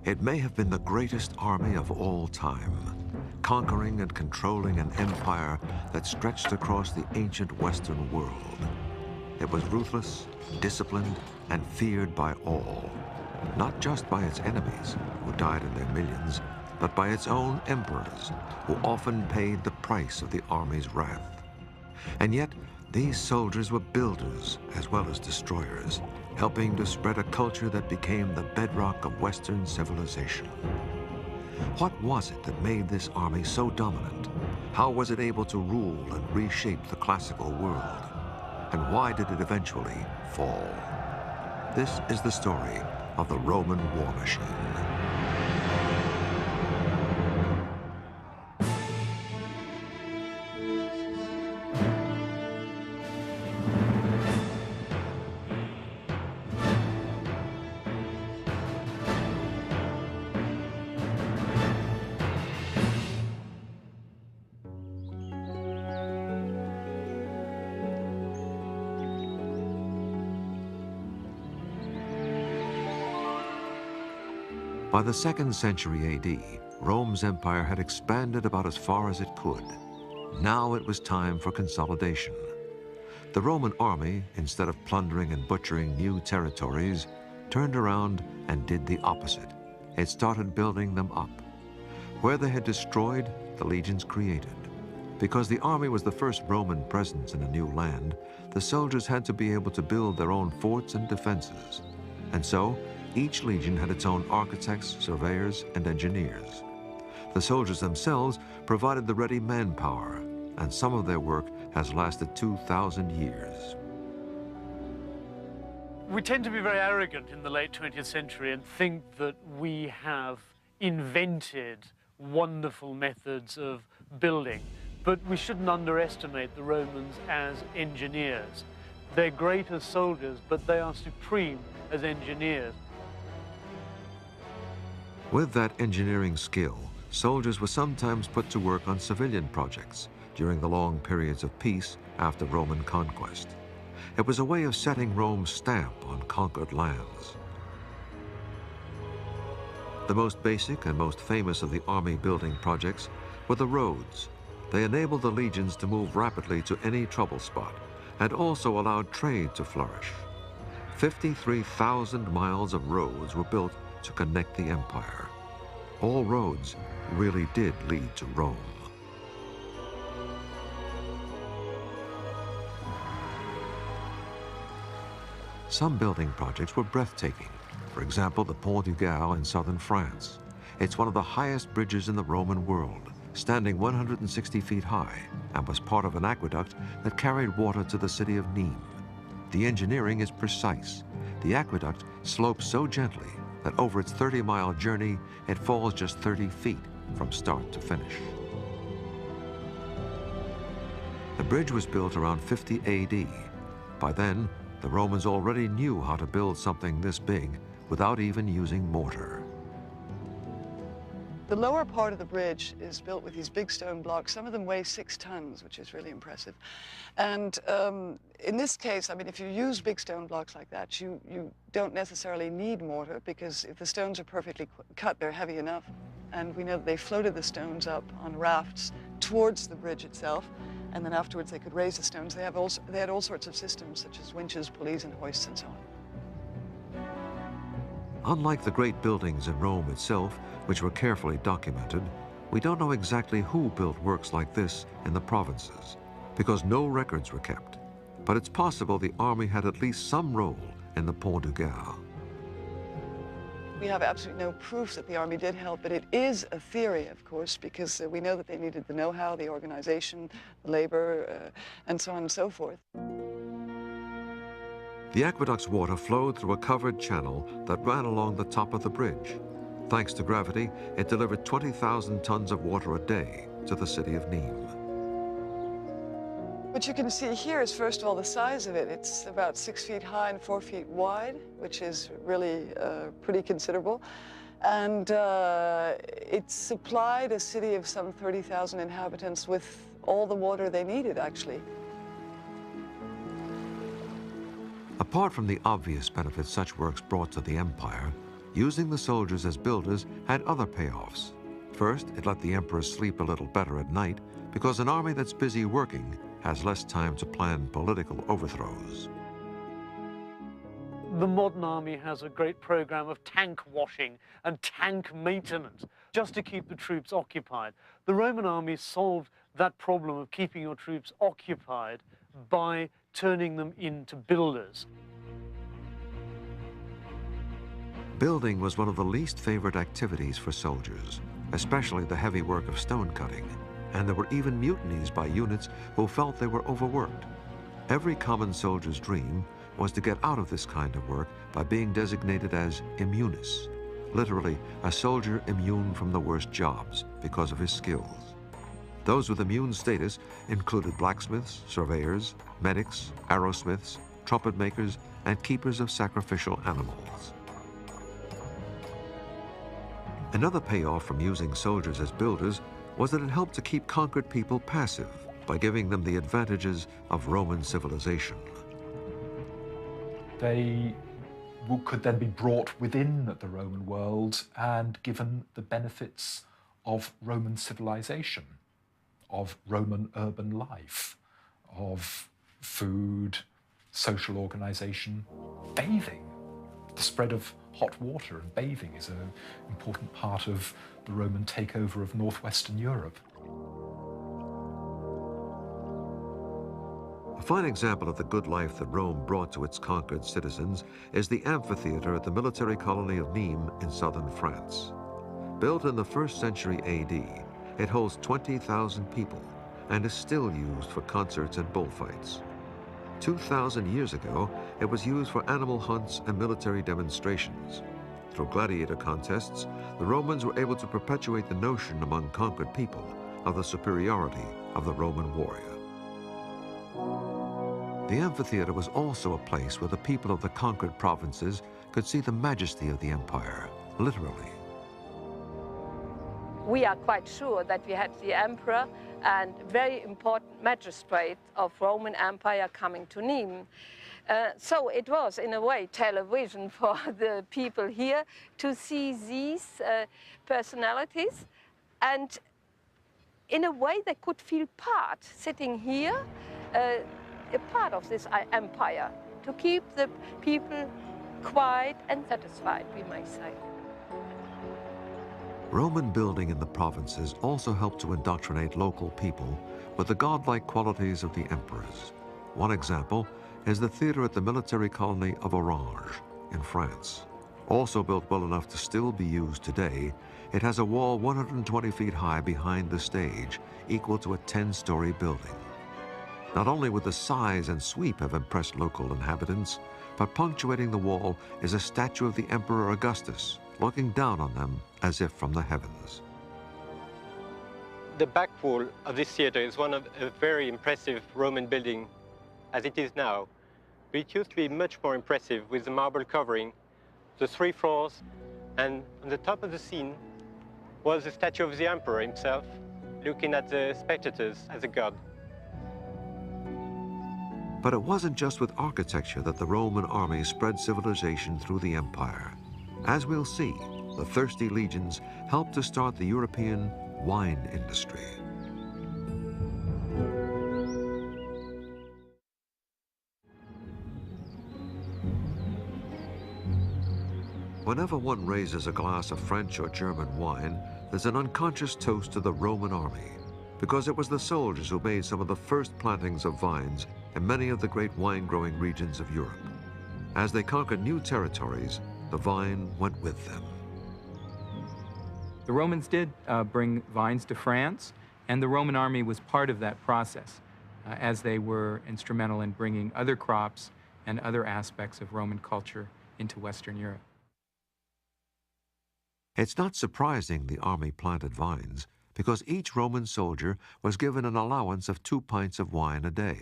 It may have been the greatest army of all time, conquering and controlling an empire that stretched across the ancient Western world. It was ruthless, disciplined, and feared by all, not just by its enemies, who died in their millions, but by its own emperors, who often paid the price of the army's wrath. And yet, these soldiers were builders as well as destroyers, helping to spread a culture that became the bedrock of Western civilization. What was it that made this army so dominant? How was it able to rule and reshape the classical world? And why did it eventually fall? This is the story of the Roman war machine. By the 2nd century AD, Rome's empire had expanded about as far as it could. Now it was time for consolidation. The Roman army, instead of plundering and butchering new territories, turned around and did the opposite. It started building them up. Where they had destroyed, the legions created. Because the army was the first Roman presence in a new land, the soldiers had to be able to build their own forts and defenses. And so, each legion had its own architects, surveyors, and engineers. The soldiers themselves provided the ready manpower, and some of their work has lasted 2,000 years. We tend to be very arrogant in the late 20th century and think that we have invented wonderful methods of building, but we shouldn't underestimate the Romans as engineers. They're great as soldiers, but they are supreme as engineers. With that engineering skill, soldiers were sometimes put to work on civilian projects during the long periods of peace after Roman conquest. It was a way of setting Rome's stamp on conquered lands. The most basic and most famous of the army building projects were the roads. They enabled the legions to move rapidly to any trouble spot and also allowed trade to flourish. 53,000 miles of roads were built to connect the empire. All roads really did lead to Rome. Some building projects were breathtaking. For example, the Pont du Gard in southern France. It's one of the highest bridges in the Roman world, standing 160 feet high, and was part of an aqueduct that carried water to the city of Nîmes. The engineering is precise. The aqueduct slopes so gently that over its 30-mile journey, it falls just 30 feet from start to finish. The bridge was built around 50 AD. By then, the Romans already knew how to build something this big without even using mortar. The lower part of the bridge is built with these big stone blocks. Some of them weigh 6 tons, which is really impressive. And in this case, I mean, if you use big stone blocks like that, you don't necessarily need mortar, because if the stones are perfectly cut, they're heavy enough. And we know that they floated the stones up on rafts towards the bridge itself, and then afterwards they could raise the stones. They had all sorts of systems, such as winches, pulleys, and hoists, and so on. Unlike the great buildings in Rome itself, which were carefully documented, we don't know exactly who built works like this in the provinces, because no records were kept. But it's possible the army had at least some role in the Pont du Gard. We have absolutely no proof that the army did help, but it is a theory, of course, because we know that they needed the know-how, the organization, the labor, and so on and so forth. The aqueduct's water flowed through a covered channel that ran along the top of the bridge. Thanks to gravity, it delivered 20,000 tons of water a day to the city of Nîmes. What you can see here is, first of all, the size of it. It's about 6 feet high and 4 feet wide, which is really pretty considerable. And it supplied a city of some 30,000 inhabitants with all the water they needed, actually. Apart from the obvious benefits such works brought to the empire, Using the soldiers as builders had other payoffs. First, it let the emperor sleep a little better at night because an army that's busy working has less time to plan political overthrows. The modern army has a great program of tank washing and tank maintenance just to keep the troops occupied. The Roman army solved that problem of keeping your troops occupied by turning them into builders. Building was one of the least favored activities for soldiers, especially the heavy work of stone cutting, and there were even mutinies by units who felt they were overworked. Every common soldier's dream was to get out of this kind of work by being designated as immunis, literally a soldier immune from the worst jobs because of his skills. Those with immune status included blacksmiths, surveyors, medics, arrowsmiths, trumpet makers, and keepers of sacrificial animals. Another payoff from using soldiers as builders was that it helped to keep conquered people passive by giving them the advantages of Roman civilization. They could then be brought within the Roman world and given the benefits of Roman civilization, of Roman urban life, of food, social organization, bathing. The spread of hot water and bathing is an important part of the Roman takeover of northwestern Europe. A fine example of the good life that Rome brought to its conquered citizens is the amphitheater at the military colony of Nîmes in southern France. Built in the 1st century AD, it holds 20,000 people and is still used for concerts and bullfights. 2,000 years ago, it was used for animal hunts and military demonstrations. Through gladiator contests, the Romans were able to perpetuate the notion among conquered people of the superiority of the Roman warrior. The amphitheater was also a place where the people of the conquered provinces could see the majesty of the empire, literally. We are quite sure that we had the emperor and very important magistrate of Roman Empire coming to Nîmes. So it was, in a way, television for the people here to see these personalities, and in a way they could feel part, sitting here, a part of this empire, to keep the people quiet and satisfied, we may say. Roman building in the provinces also helped to indoctrinate local people with the godlike qualities of the emperors. One example is the theater at the military colony of Orange in France. Also built well enough to still be used today, it has a wall 120 feet high behind the stage, equal to a 10-story building. Not only would the size and sweep have impressed local inhabitants, but punctuating the wall is a statue of the Emperor Augustus, looking down on them as if from the heavens. The back wall of this theater is one of a very impressive Roman building as it is now. But it used to be much more impressive with the marble covering, the 3 floors, and on the top of the scene was the statue of the emperor himself, looking at the spectators as a god. But it wasn't just with architecture that the Roman army spread civilization through the empire. As we'll see, the thirsty legions helped to start the European wine industry. Whenever one raises a glass of French or German wine, there's an unconscious toast to the Roman army, because it was the soldiers who made some of the first plantings of vines in many of the great wine-growing regions of Europe. As they conquered new territories, the vine went with them. The Romans did bring vines to France, and the Roman army was part of that process, as they were instrumental in bringing other crops and other aspects of Roman culture into Western Europe. It's not surprising the army planted vines, because each Roman soldier was given an allowance of 2 pints of wine a day.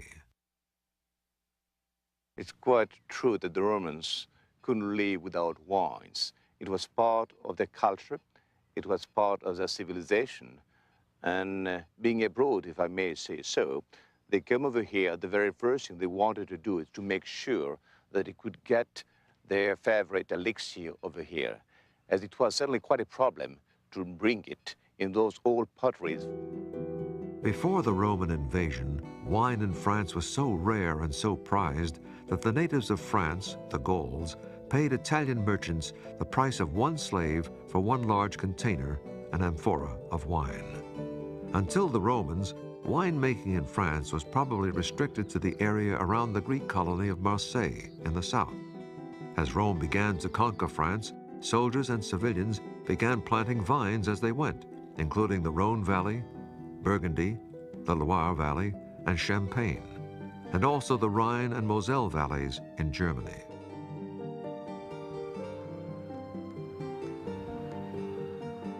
It's quite true that the Romans couldn't live without wines. It was part of their culture, it was part of their civilization. And being abroad, if I may say so, they came over here, the very first thing they wanted to do is to make sure that they could get their favorite elixir over here. as it was certainly quite a problem to bring it in those old potteries. Before the Roman invasion, wine in France was so rare and so prized that the natives of France, the Gauls, paid Italian merchants the price of one slave for one large container, an amphora of wine. Until the Romans, winemaking in France was probably restricted to the area around the Greek colony of Marseille in the south. As Rome began to conquer France, soldiers and civilians began planting vines as they went, including the Rhone Valley, Burgundy, the Loire Valley, and Champagne, and also the Rhine and Moselle valleys in Germany.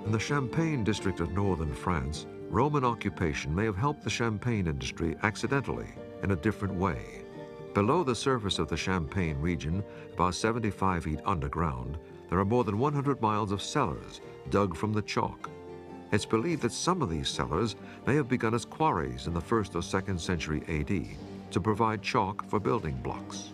In the Champagne district of northern France, Roman occupation may have helped the champagne industry accidentally in a different way. Below the surface of the Champagne region, about 75 feet underground, there are more than 100 miles of cellars dug from the chalk. It's believed that some of these cellars may have begun as quarries in the 1st or 2nd century AD to provide chalk for building blocks.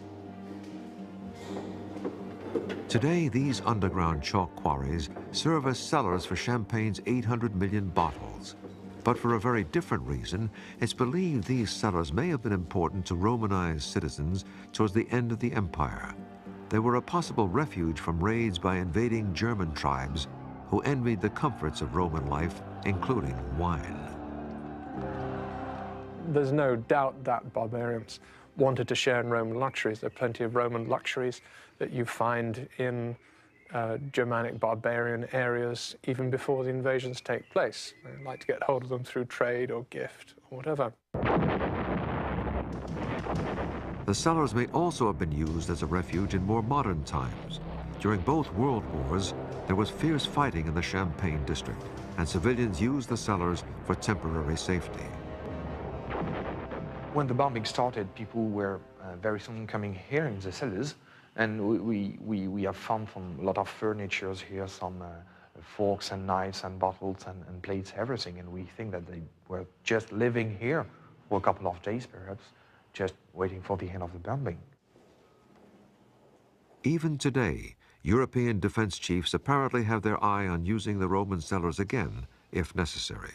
Today, these underground chalk quarries serve as cellars for Champagne's 800 million bottles. But for a very different reason, it's believed these cellars may have been important to Romanized citizens towards the end of the empire. They were a possible refuge from raids by invading German tribes who envied the comforts of Roman life, including wine. There's no doubt that barbarians wanted to share in Roman luxuries. There are plenty of Roman luxuries that you find in Germanic barbarian areas even before the invasions take place. They like to get hold of them through trade or gift or whatever. The cellars may also have been used as a refuge in more modern times. During both world wars, there was fierce fighting in the Champagne district, and civilians used the cellars for temporary safety. When the bombing started, people were very soon coming here in the cellars, and we have found a lot of furnitures here, some forks and knives and bottles and plates, everything, and we think that they were just living here for a couple of days, perhaps, just waiting for the end of the bombing. Even today, European defense chiefs apparently have their eye on using the Roman cellars again, if necessary.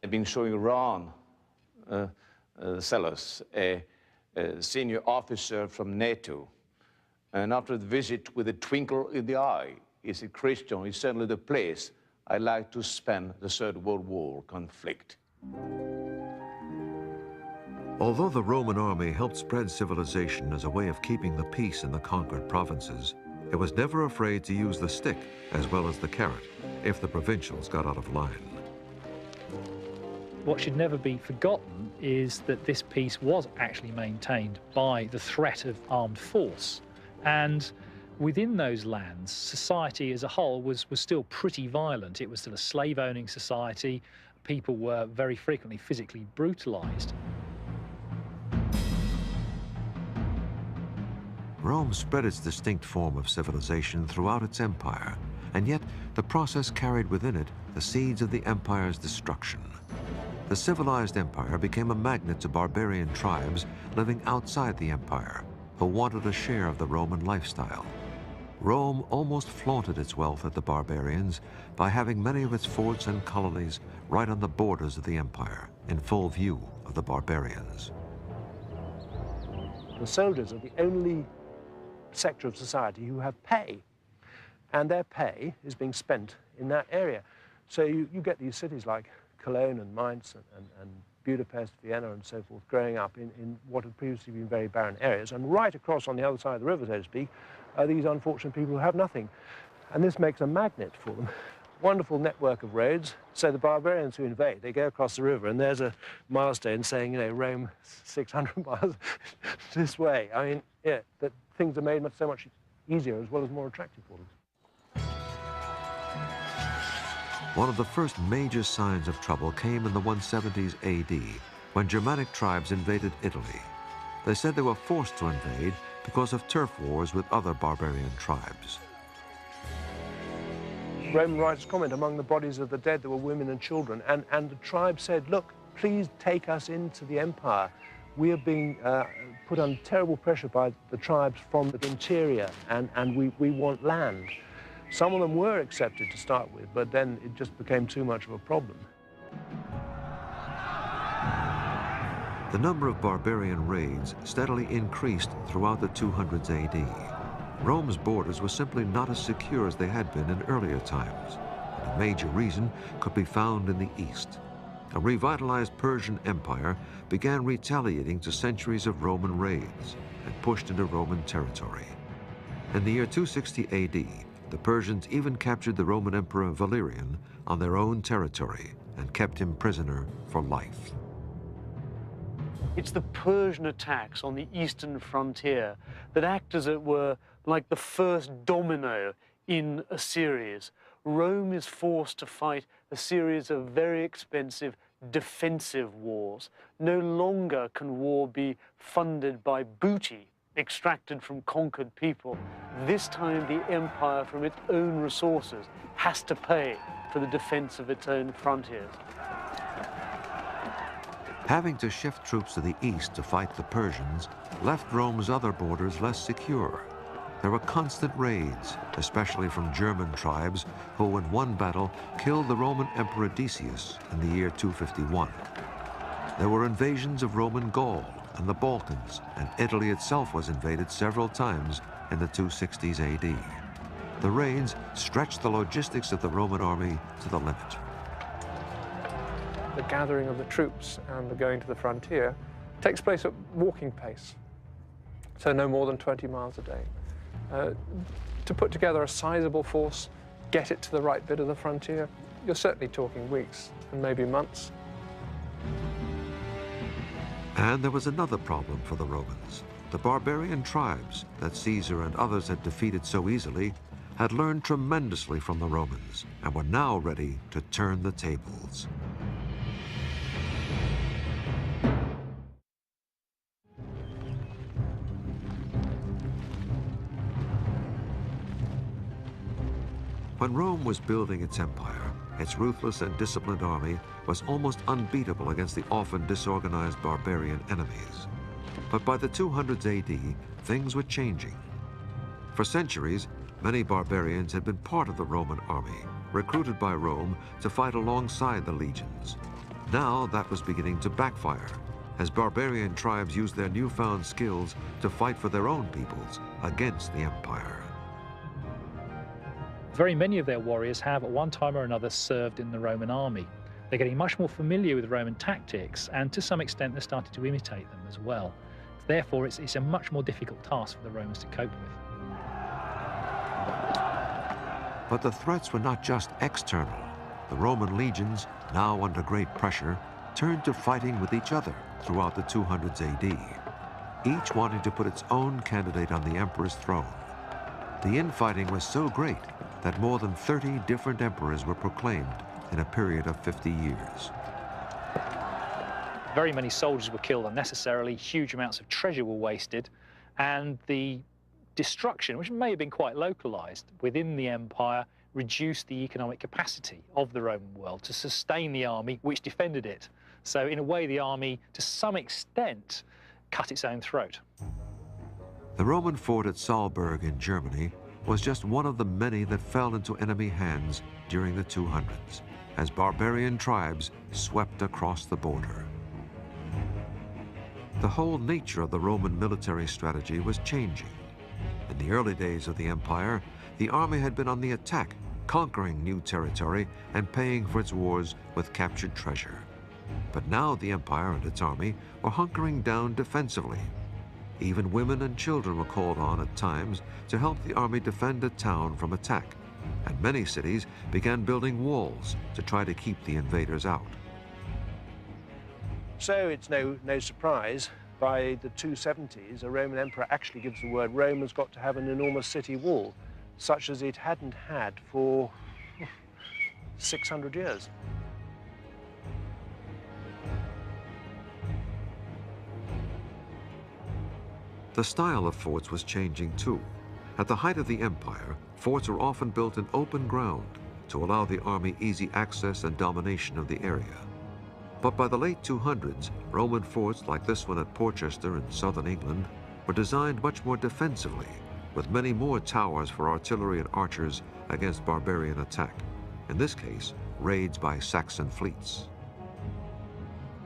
I've been showing around cellars, a senior officer from NATO, and after the visit with a twinkle in the eye, he said, "Christian, it's certainly the place I'd like to spend the Third World War conflict." Although the Roman army helped spread civilization as a way of keeping the peace in the conquered provinces, it was never afraid to use the stick as well as the carrot if the provincials got out of line. What should never be forgotten is that this peace was actually maintained by the threat of armed force. And within those lands, society as a whole was still pretty violent. It was still a slave-owning society. People were very frequently physically brutalized. Rome spread its distinct form of civilization throughout its empire, and yet the process carried within it the seeds of the empire's destruction. The civilized empire became a magnet to barbarian tribes living outside the empire who wanted a share of the Roman lifestyle. Rome almost flaunted its wealth at the barbarians by having many of its forts and colonies right on the borders of the empire, in full view of the barbarians. The soldiers are the only sector of society who have pay, and their pay is being spent in that area. So you get these cities like Cologne and Mainz and Budapest, Vienna and so forth growing up in what had previously been very barren areas, and right across on the other side of the river, so to speak, are these unfortunate people who have nothing. And this makes a magnet for them. Wonderful network of roads, so the barbarians who invade, they go across the river and there's a milestone saying, you know, Rome 600 miles this way. I mean, yeah, that things are made so much easier as well as more attractive for them. One of the first major signs of trouble came in the 170s AD, when Germanic tribes invaded Italy. They said they were forced to invade because of turf wars with other barbarian tribes. Roman writers comment, among the bodies of the dead there were women and children, and the tribe said, look, please take us into the empire. We are being put under terrible pressure by the tribes from the interior, and we want land. Some of them were accepted to start with, but then it just became too much of a problem. The number of barbarian raids steadily increased throughout the 200s AD. Rome's borders were simply not as secure as they had been in earlier times. And a major reason could be found in the east. A revitalized Persian Empire began retaliating to centuries of Roman raids and pushed into Roman territory. In the year 260 AD, the Persians even captured the Roman Emperor Valerian on their own territory and kept him prisoner for life. It's the Persian attacks on the eastern frontier that act, as it were, like the first domino in a series. Rome is forced to fight a series of very expensive defensive wars. No longer can war be funded by booty extracted from conquered people. This time the empire, from its own resources, has to pay for the defense of its own frontiers. Having to shift troops to the east to fight the Persians left Rome's other borders less secure. There were constant raids, especially from German tribes, who in one battle killed the Roman Emperor Decius in the year 251. There were invasions of Roman Gaul and the Balkans, and Italy itself was invaded several times in the 260s AD. The raids stretched the logistics of the Roman army to the limit. The gathering of the troops and the going to the frontier takes place at walking pace, so no more than 20 miles a day. To put together a sizable force, get it to the right bit of the frontier, you're certainly talking weeks and maybe months. And there was another problem for the Romans. The barbarian tribes that Caesar and others had defeated so easily had learned tremendously from the Romans and were now ready to turn the tables. When Rome was building its empire, its ruthless and disciplined army was almost unbeatable against the often disorganized barbarian enemies. But by the 200s AD, things were changing. For centuries, many barbarians had been part of the Roman army, recruited by Rome to fight alongside the legions. Now that was beginning to backfire, as barbarian tribes used their newfound skills to fight for their own peoples against the empire. Very many of their warriors have, at one time or another, served in the Roman army. They're getting much more familiar with Roman tactics, and to some extent they're starting to imitate them as well. Therefore, it's a much more difficult task for the Romans to cope with. But the threats were not just external. The Roman legions, now under great pressure, turned to fighting with each other throughout the 200s AD, each wanting to put its own candidate on the emperor's throne. The infighting was so great that more than 30 different emperors were proclaimed in a period of 50 years. Very many soldiers were killed unnecessarily, huge amounts of treasure were wasted, and the destruction, which may have been quite localized within the empire, reduced the economic capacity of the Roman world to sustain the army which defended it. So in a way, the army, to some extent, cut its own throat. The Roman fort at Salzburg in Germany was just one of the many that fell into enemy hands during the 200s, as barbarian tribes swept across the border. The whole nature of the Roman military strategy was changing. In the early days of the empire, the army had been on the attack, conquering new territory and paying for its wars with captured treasure. But now the empire and its army were hunkering down defensively. Even women and children were called on at times to help the army defend a town from attack, and many cities began building walls to try to keep the invaders out. So it's no surprise, by the 270s, a Roman emperor actually gives the word Rome has got to have an enormous city wall, such as it hadn't had for 600 years. The style of forts was changing too. At the height of the empire, forts were often built in open ground to allow the army easy access and domination of the area. But by the late 200s, Roman forts like this one at Porchester in southern England were designed much more defensively, with many more towers for artillery and archers against barbarian attack. In this case, raids by Saxon fleets.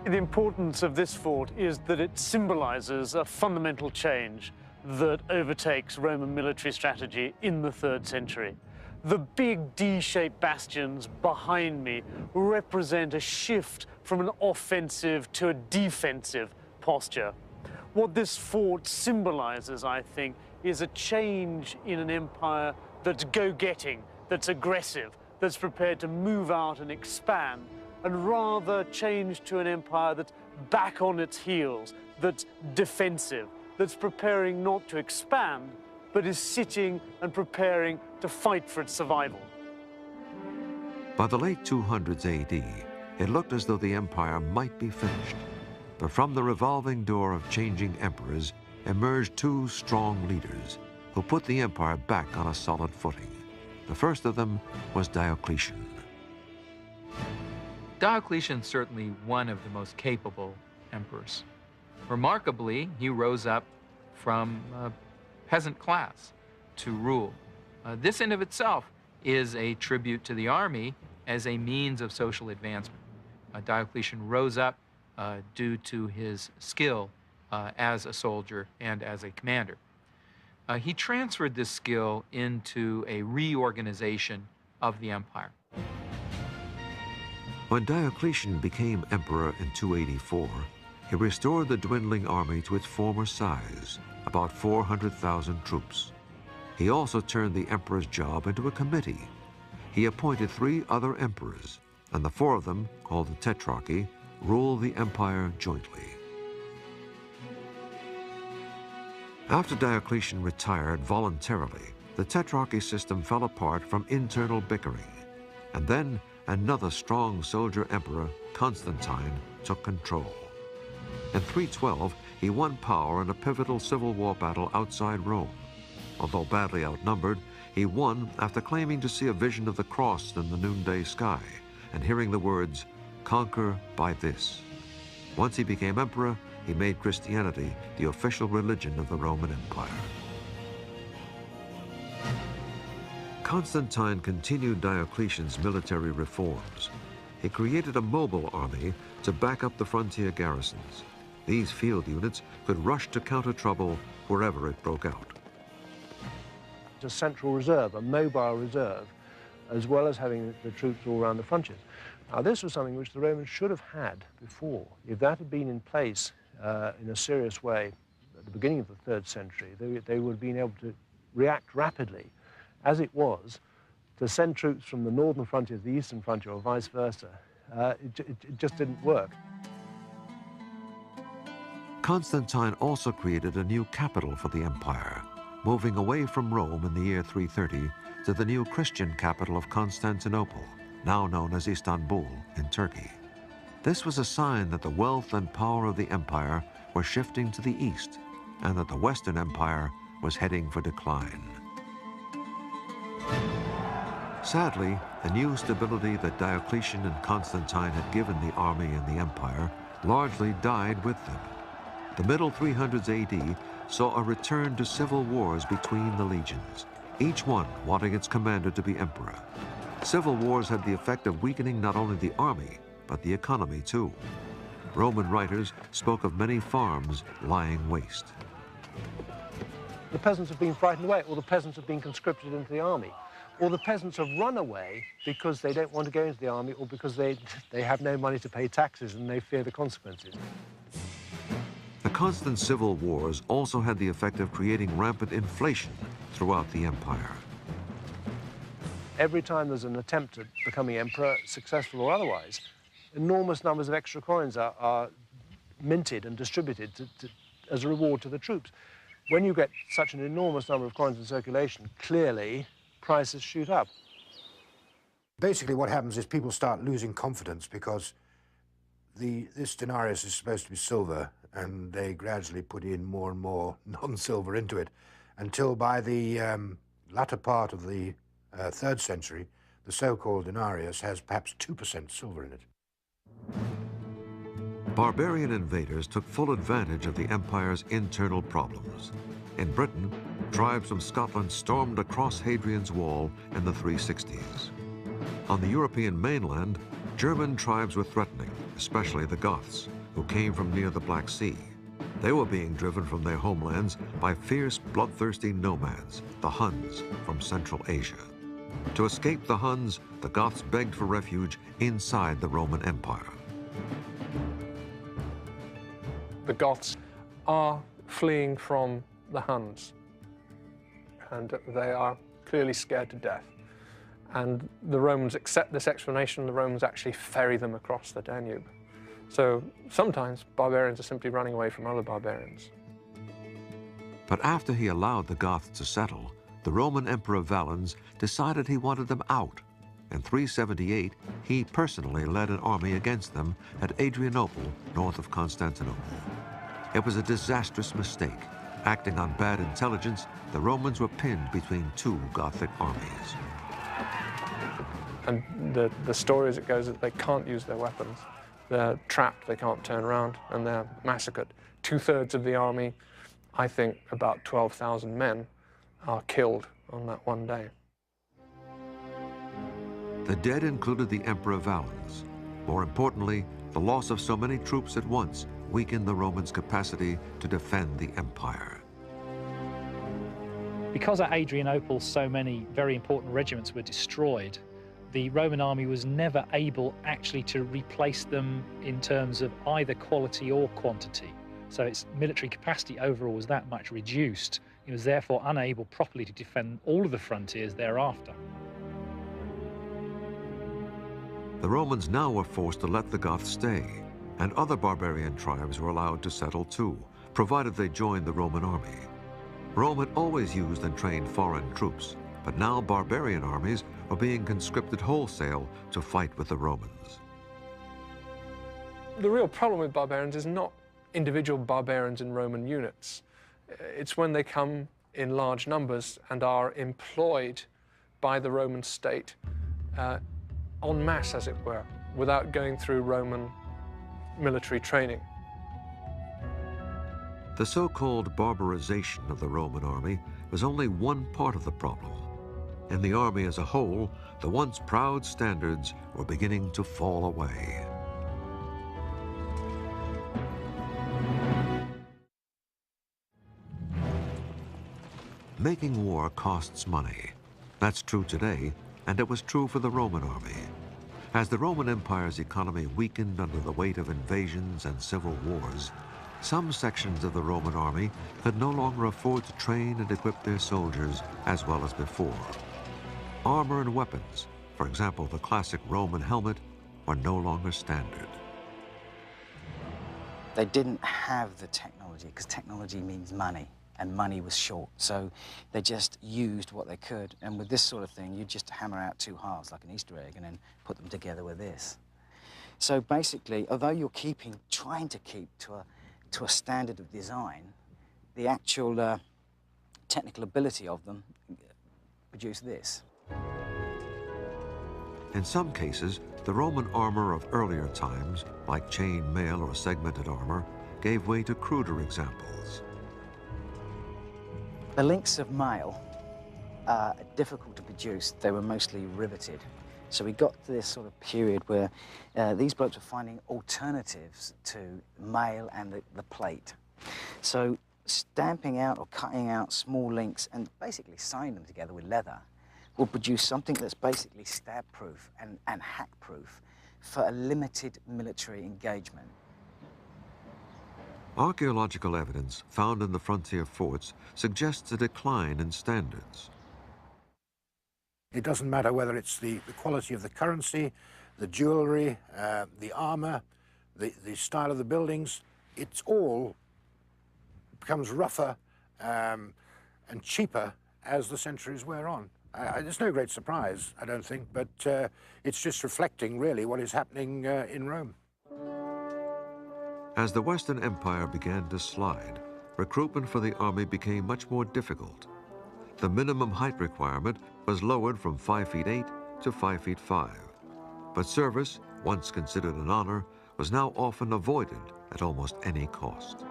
The importance of this fort is that it symbolizes a fundamental change that overtakes Roman military strategy in the 3rd century. The big D-shaped bastions behind me represent a shift from an offensive to a defensive posture. What this fort symbolizes, I think, is a change in an empire that's go-getting, that's aggressive, that's prepared to move out and expand, and rather change to an empire that's back on its heels, that's defensive, that's preparing not to expand, but is sitting and preparing to fight for its survival. By the late 200s AD, it looked as though the empire might be finished. But from the revolving door of changing emperors emerged 2 strong leaders who put the empire back on a solid footing. The first of them was Diocletian. Diocletian is certainly one of the most capable emperors. Remarkably, he rose up from a peasant class to rule. This in of itself is a tribute to the army as a means of social advancement. Diocletian rose up due to his skill as a soldier and as a commander. He transferred this skill into a reorganization of the empire. When Diocletian became emperor in 284, he restored the dwindling army to its former size, about 400,000 troops. He also turned the emperor's job into a committee. He appointed 3 other emperors, and the 4 of them, called the Tetrarchy, ruled the empire jointly. After Diocletian retired voluntarily, the Tetrarchy system fell apart from internal bickering, and then another strong soldier emperor, Constantine, took control. In 312, he won power in a pivotal civil war battle outside Rome. Although badly outnumbered, he won after claiming to see a vision of the cross in the noonday sky and hearing the words, "Conquer by this." Once he became emperor, he made Christianity the official religion of the Roman Empire. Constantine continued Diocletian's military reforms. He created a mobile army to back up the frontier garrisons. These field units could rush to counter trouble wherever it broke out. A central reserve, a mobile reserve, as well as having the troops all around the frontiers. Now, this was something which the Romans should have had before. If that had been in place in a serious way at the beginning of the 3rd century, they would have been able to react rapidly. As it was, to send troops from the northern frontier to the eastern frontier or vice versa, it just didn't work. Constantine also created a new capital for the empire, moving away from Rome in the year 330 to the new Christian capital of Constantinople, now known as Istanbul in Turkey. This was a sign that the wealth and power of the empire were shifting to the east and that the Western Empire was heading for decline. Sadly, the new stability that Diocletian and Constantine had given the army and the empire largely died with them. The middle 300s AD saw a return to civil wars between the legions, each one wanting its commander to be emperor. Civil wars had the effect of weakening not only the army, but the economy too. Roman writers spoke of many farms lying waste. The peasants have been frightened away, or the peasants have been conscripted into the army, or the peasants have run away because they don't want to go into the army, or because they have no money to pay taxes and they fear the consequences. The constant civil wars also had the effect of creating rampant inflation throughout the empire. Every time there's an attempt at becoming emperor, successful or otherwise, enormous numbers of extra coins are minted and distributed as a reward to the troops. When you get such an enormous number of coins in circulation, clearly prices shoot up. Basically what happens is people start losing confidence because this denarius is supposed to be silver, and they gradually put in more and more non-silver into it until by the latter part of the 3rd century, the so-called denarius has perhaps 2% silver in it. Barbarian invaders took full advantage of the empire's internal problems. In Britain, tribes from Scotland stormed across Hadrian's Wall in the 360s. On the European mainland, German tribes were threatening, especially the Goths, who came from near the Black Sea. They were being driven from their homelands by fierce, bloodthirsty nomads, the Huns from Central Asia. To escape the Huns, the Goths begged for refuge inside the Roman Empire. The Goths are fleeing from the Huns, and they are clearly scared to death. And the Romans accept this explanation. The Romans actually ferry them across the Danube. So sometimes barbarians are simply running away from other barbarians. But after he allowed the Goths to settle, the Roman Emperor Valens decided he wanted them out. In 378, he personally led an army against them at Adrianople, north of Constantinople. It was a disastrous mistake. Acting on bad intelligence, the Romans were pinned between two Gothic armies. And the story as it goes is that they can't use their weapons. They're trapped, they can't turn around, and they're massacred. 2/3 of the army, I think about 12,000 men, are killed on that one day. The dead included the Emperor Valens. More importantly, the loss of so many troops at once weakened the Romans' capacity to defend the empire. Because at Adrianople so many very important regiments were destroyed, the Roman army was never able actually to replace them in terms of either quality or quantity. So its military capacity overall was that much reduced. It was therefore unable properly to defend all of the frontiers thereafter. The Romans now were forced to let the Goths stay, and other barbarian tribes were allowed to settle too, provided they joined the Roman army. Rome had always used and trained foreign troops, but now barbarian armies were being conscripted wholesale to fight with the Romans. The real problem with barbarians is not individual barbarians in Roman units. It's when they come in large numbers and are employed by the Roman state en masse, as it were, without going through Roman military training. The so-called barbarization of the Roman army was only one part of the problem. In the army as a whole, the once proud standards were beginning to fall away. Making war costs money. That's true today, and it was true for the Roman army. As the Roman Empire's economy weakened under the weight of invasions and civil wars, some sections of the Roman army could no longer afford to train and equip their soldiers as well as before. Armor and weapons, for example, the classic Roman helmet, were no longer standard. They didn't have the technology, because technology means money, and money was short. So they just used what they could. And with this sort of thing, you just hammer out two halves like an Easter egg and then put them together with this. So basically, although you're trying to keep to a standard of design, the actual technical ability of them produced this. In some cases, the Roman armor of earlier times, like chain mail or segmented armor, gave way to cruder examples. The links of mail are difficult to produce. They were mostly riveted. So we got to this sort of period where these blokes were finding alternatives to mail and the plate. So stamping out or cutting out small links and basically sewing them together with leather will produce something that's basically stab-proof and hack-proof for a limited military engagement. Archaeological evidence found in the frontier forts suggests a decline in standards. It doesn't matter whether it's the quality of the currency, the jewelry, the armor, the style of the buildings. It's all becomes rougher and cheaper as the centuries wear on. It's no great surprise, I don't think, but it's just reflecting really what is happening in Rome. As the Western Empire began to slide, recruitment for the army became much more difficult. The minimum height requirement was lowered from 5'8" to 5'5". But service, once considered an honor, was now often avoided at almost any cost.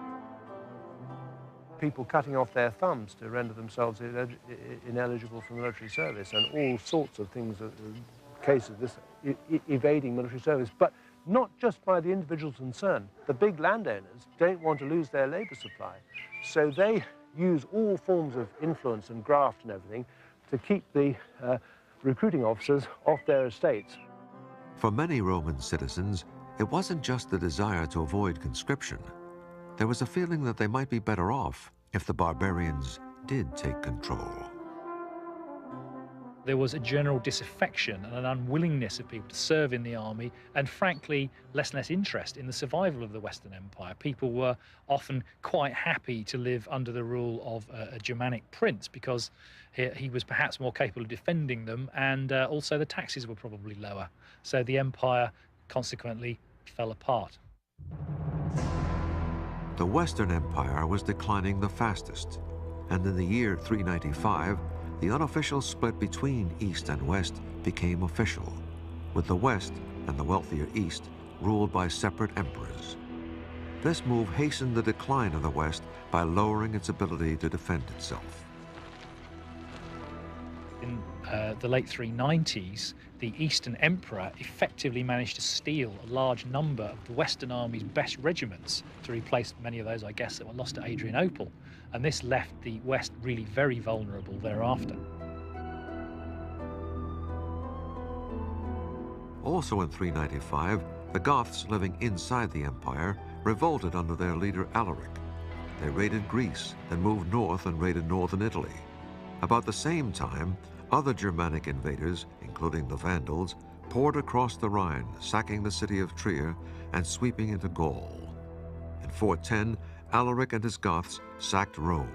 People cutting off their thumbs to render themselves ineligible for military service, and all sorts of things, cases of this, evading military service, but not just by the individuals concerned. The big landowners don't want to lose their labor supply, so they use all forms of influence and graft and everything to keep the recruiting officers off their estates. For many Roman citizens, it wasn't just the desire to avoid conscription. There was a feeling that they might be better off if the barbarians did take control. There was a general disaffection and an unwillingness of people to serve in the army, and frankly, less and less interest in the survival of the Western Empire. People were often quite happy to live under the rule of a Germanic prince because he was perhaps more capable of defending them, and also the taxes were probably lower. So the empire consequently fell apart. The Western Empire was declining the fastest, and in the year 395, the unofficial split between East and West became official, with the West and the wealthier East ruled by separate emperors. This move hastened the decline of the West by lowering its ability to defend itself. In the late 390s, the Eastern Emperor effectively managed to steal a large number of the Western Army's best regiments to replace many of those, I guess, that were lost at Adrianople. And this left the West really very vulnerable thereafter. Also in 395, the Goths living inside the empire revolted under their leader Alaric. They raided Greece, then moved north and raided northern Italy. About the same time, other Germanic invaders, including the Vandals, poured across the Rhine, sacking the city of Trier and sweeping into Gaul. In 410, Alaric and his Goths sacked Rome,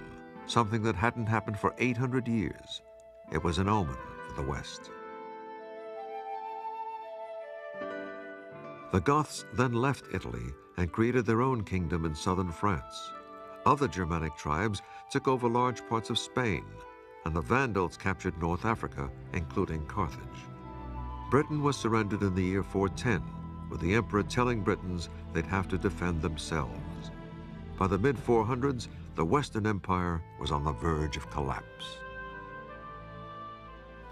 something that hadn't happened for 800 years. It was an omen for the West. The Goths then left Italy and created their own kingdom in southern France. Other Germanic tribes took over large parts of Spain, and the Vandals captured North Africa, including Carthage. Britain was surrendered in the year 410, with the emperor telling Britons they'd have to defend themselves. By the mid-400s, the Western Empire was on the verge of collapse.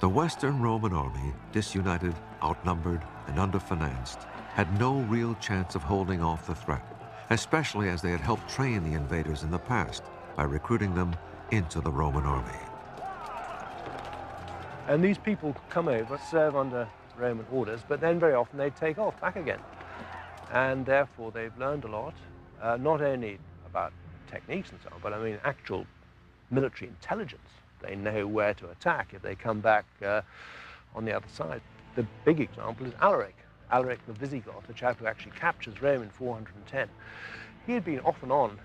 The Western Roman army, disunited, outnumbered, and underfinanced, had no real chance of holding off the threat, especially as they had helped train the invaders in the past by recruiting them into the Roman army. And these people come over, serve under Roman orders, but then very often they take off back again. And therefore they've learned a lot, not only about techniques and so on, but I mean actual military intelligence. They know where to attack if they come back on the other side. The big example is Alaric. Alaric the Visigoth, the chap who actually captures Rome in 410. He had been off and on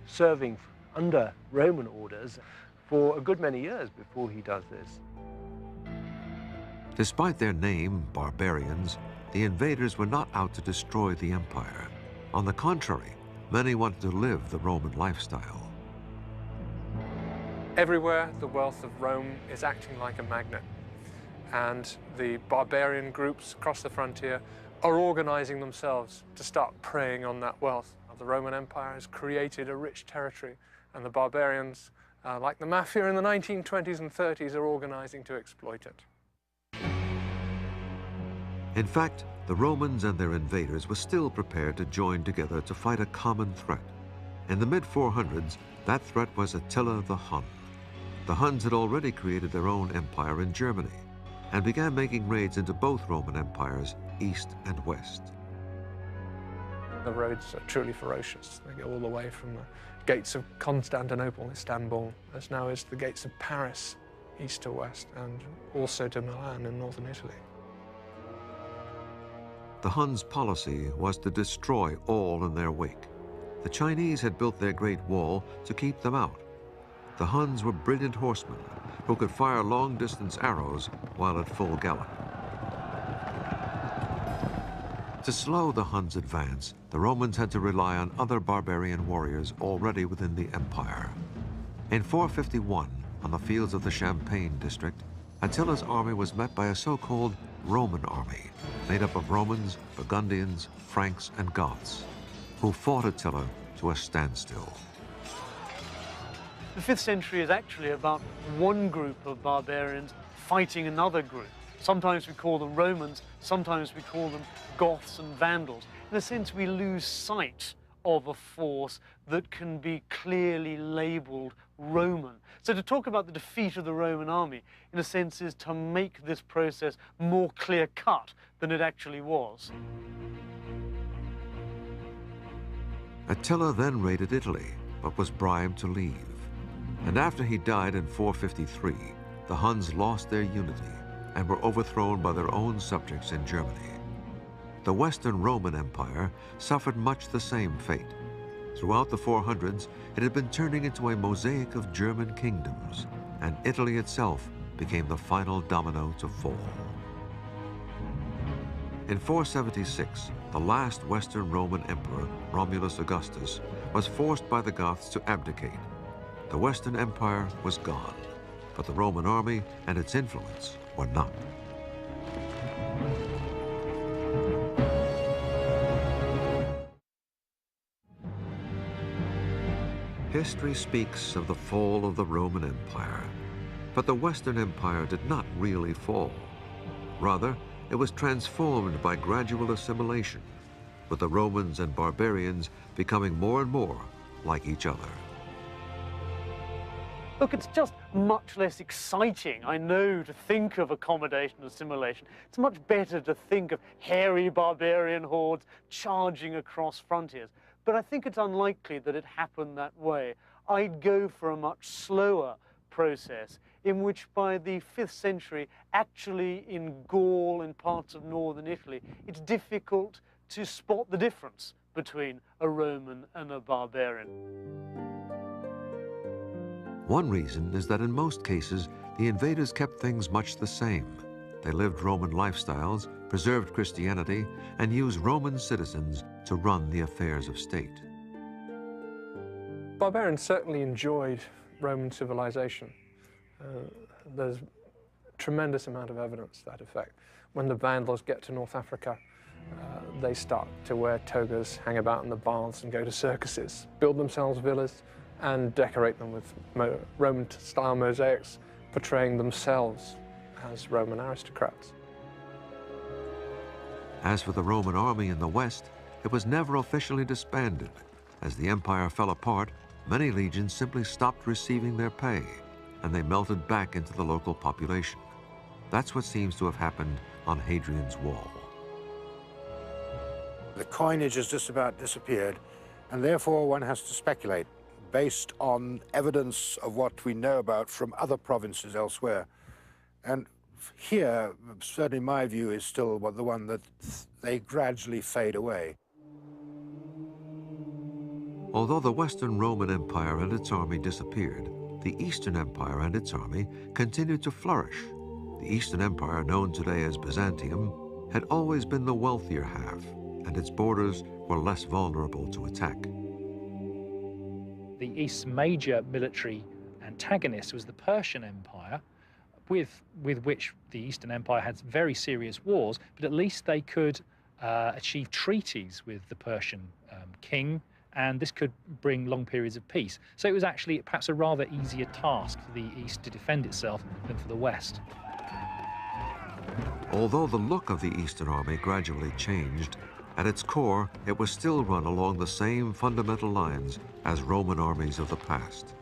serving under Roman orders for a good many years before he does this. Despite their name, barbarians, the invaders were not out to destroy the empire. On the contrary, many wanted to live the Roman lifestyle. Everywhere, the wealth of Rome is acting like a magnet. And the barbarian groups across the frontier are organizing themselves to start preying on that wealth. The Roman Empire has created a rich territory, and the barbarians, like the mafia in the 1920s and 30s, are organizing to exploit it. In fact, the Romans and their invaders were still prepared to join together to fight a common threat. In the mid-400s, that threat was Attila the Hun. The Huns had already created their own empire in Germany and began making raids into both Roman empires, East and West. The roads are truly ferocious. They go all the way from the gates of Constantinople, Istanbul, as now as the gates of Paris, east to west, and also to Milan in northern Italy. The Huns' policy was to destroy all in their wake. The Chinese had built their Great Wall to keep them out. The Huns were brilliant horsemen who could fire long-distance arrows while at full gallop. To slow the Huns' advance, the Romans had to rely on other barbarian warriors already within the empire. In 451, on the fields of the Champagne district, Attila's army was met by a so-called Roman army, made up of Romans, Burgundians, Franks, and Goths, who fought Attila to a standstill. The 5th century is actually about one group of barbarians fighting another group. Sometimes we call them Romans, sometimes we call them Goths and Vandals. In a sense, we lose sight of a force that can be clearly labeled Roman. So to talk about the defeat of the Roman army, in a sense, is to make this process more clear-cut than it actually was. Attila then raided Italy, but was bribed to leave. And after he died in 453, the Huns lost their unity and were overthrown by their own subjects in Germany. The Western Roman Empire suffered much the same fate. Throughout the 400s, it had been turning into a mosaic of German kingdoms, and Italy itself became the final domino to fall. In 476, the last Western Roman emperor, Romulus Augustus, was forced by the Goths to abdicate. The Western Empire was gone, but the Roman army and its influence were not. History speaks of the fall of the Roman Empire, but the Western Empire did not really fall. Rather, it was transformed by gradual assimilation, with the Romans and barbarians becoming more and more like each other. Look, it's just much less exciting, I know, to think of accommodation and assimilation. It's much better to think of hairy barbarian hordes charging across frontiers. But I think it's unlikely that it happened that way. I'd go for a much slower process in which by the 5th century, actually in Gaul and parts of northern Italy, it's difficult to spot the difference between a Roman and a barbarian. One reason is that in most cases, the invaders kept things much the same. They lived Roman lifestyles, preserved Christianity, and used Roman citizens to run the affairs of state. Barbarians certainly enjoyed Roman civilization. There's a tremendous amount of evidence to that effect. When the Vandals get to North Africa, they start to wear togas, hang about in the baths and go to circuses, build themselves villas, and decorate them with Roman-style mosaics, portraying themselves as Roman aristocrats. As for the Roman army in the West, it was never officially disbanded. As the empire fell apart, many legions simply stopped receiving their pay, and they melted back into the local population. That's what seems to have happened on Hadrian's Wall. The coinage has just about disappeared, and therefore one has to speculate, based on evidence of what we know about from other provinces elsewhere. And here, certainly my view is still the one that they gradually fade away. Although the Western Roman Empire and its army disappeared, the Eastern Empire and its army continued to flourish. The Eastern Empire, known today as Byzantium, had always been the wealthier half, and its borders were less vulnerable to attack. The East's major military antagonist was the Persian Empire, with which the Eastern Empire had very serious wars, but at least they could achieve treaties with the Persian king, and this could bring long periods of peace. So it was actually perhaps a rather easier task for the East to defend itself than for the West. Although the look of the Eastern Army gradually changed, at its core, it was still run along the same fundamental lines as Roman armies of the past.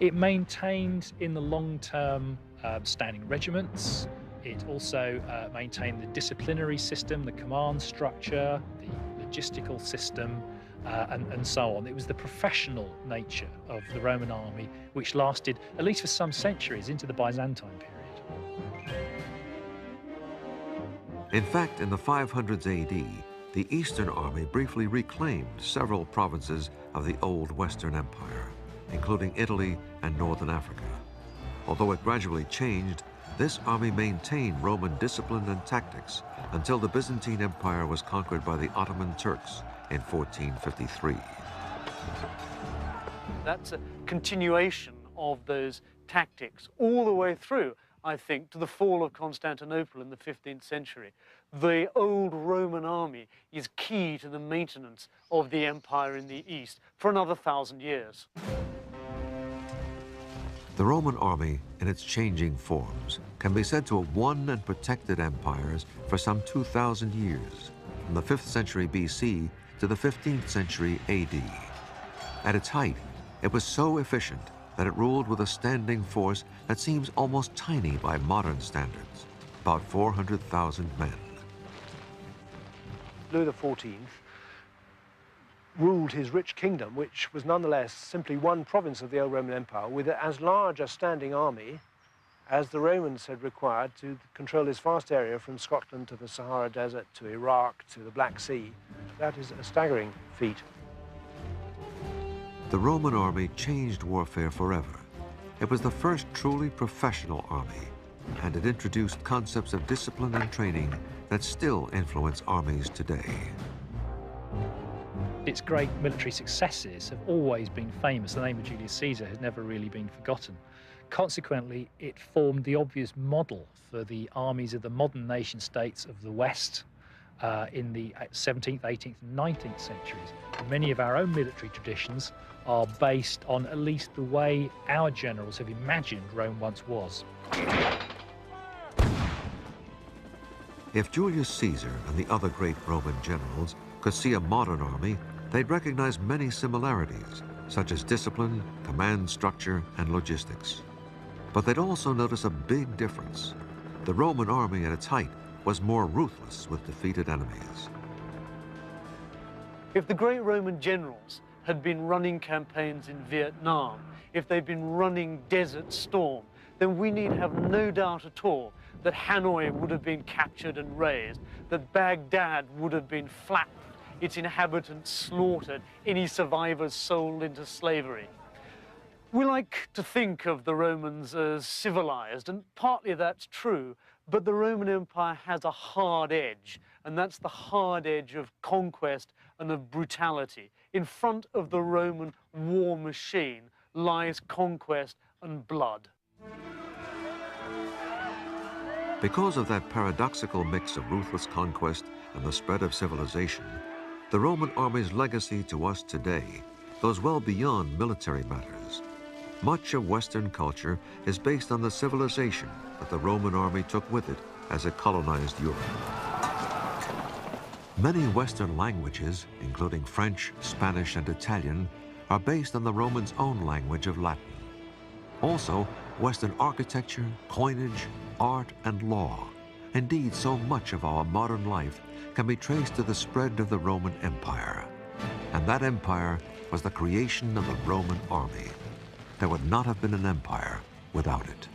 It maintained, in the long term, standing regiments. It also maintained the disciplinary system, the command structure, the logistical system, and so on. It was the professional nature of the Roman army, which lasted, at least for some centuries, into the Byzantine period. In fact, in the 500s AD, the Eastern Army briefly reclaimed several provinces of the old Western Empire, including Italy and Northern Africa. Although it gradually changed, this army maintained Roman discipline and tactics until the Byzantine Empire was conquered by the Ottoman Turks in 1453. That's a continuation of those tactics, all the way through, I think, to the fall of Constantinople in the 15th century. The old Roman army is key to the maintenance of the empire in the East for another 1,000 years. The Roman army, in its changing forms, can be said to have won and protected empires for some 2,000 years, from the 5th century BC to the 15th century AD. At its height, it was so efficient that it ruled with a standing force that seems almost tiny by modern standards, about 400,000 men. Louis XIV ruled his rich kingdom, which was nonetheless simply one province of the old Roman Empire, with as large a standing army as the Romans had required to control this vast area from Scotland to the Sahara Desert, to Iraq, to the Black Sea. That is a staggering feat. The Roman army changed warfare forever. It was the first truly professional army, and it introduced concepts of discipline and training that still influence armies today. Its great military successes have always been famous. The name of Julius Caesar has never really been forgotten. Consequently, it formed the obvious model for the armies of the modern nation states of the West in the 17th, 18th, and 19th centuries. Many of our own military traditions are based on at least the way our generals have imagined Rome once was. If Julius Caesar and the other great Roman generals could see a modern army, they'd recognize many similarities, such as discipline, command structure, and logistics. But they'd also notice a big difference. The Roman army at its height was more ruthless with defeated enemies. If the great Roman generals had been running campaigns in Vietnam, if they'd been running Desert Storm, then we need have no doubt at all that Hanoi would have been captured and razed, that Baghdad would have been flattened, its inhabitants slaughtered, any survivors sold into slavery. We like to think of the Romans as civilized, and partly that's true, but the Roman Empire has a hard edge, and that's the hard edge of conquest and of brutality. In front of the Roman war machine lies conquest and blood. Because of that paradoxical mix of ruthless conquest and the spread of civilization, the Roman army's legacy to us today goes well beyond military matters. Much of Western culture is based on the civilization that the Roman army took with it as it colonized Europe. Many Western languages, including French, Spanish, and Italian, are based on the Romans' own language of Latin. Also, Western architecture, coinage, art, and law, indeed so much of our modern life, can be traced to the spread of the Roman Empire. And that empire was the creation of the Roman army. There would not have been an empire without it.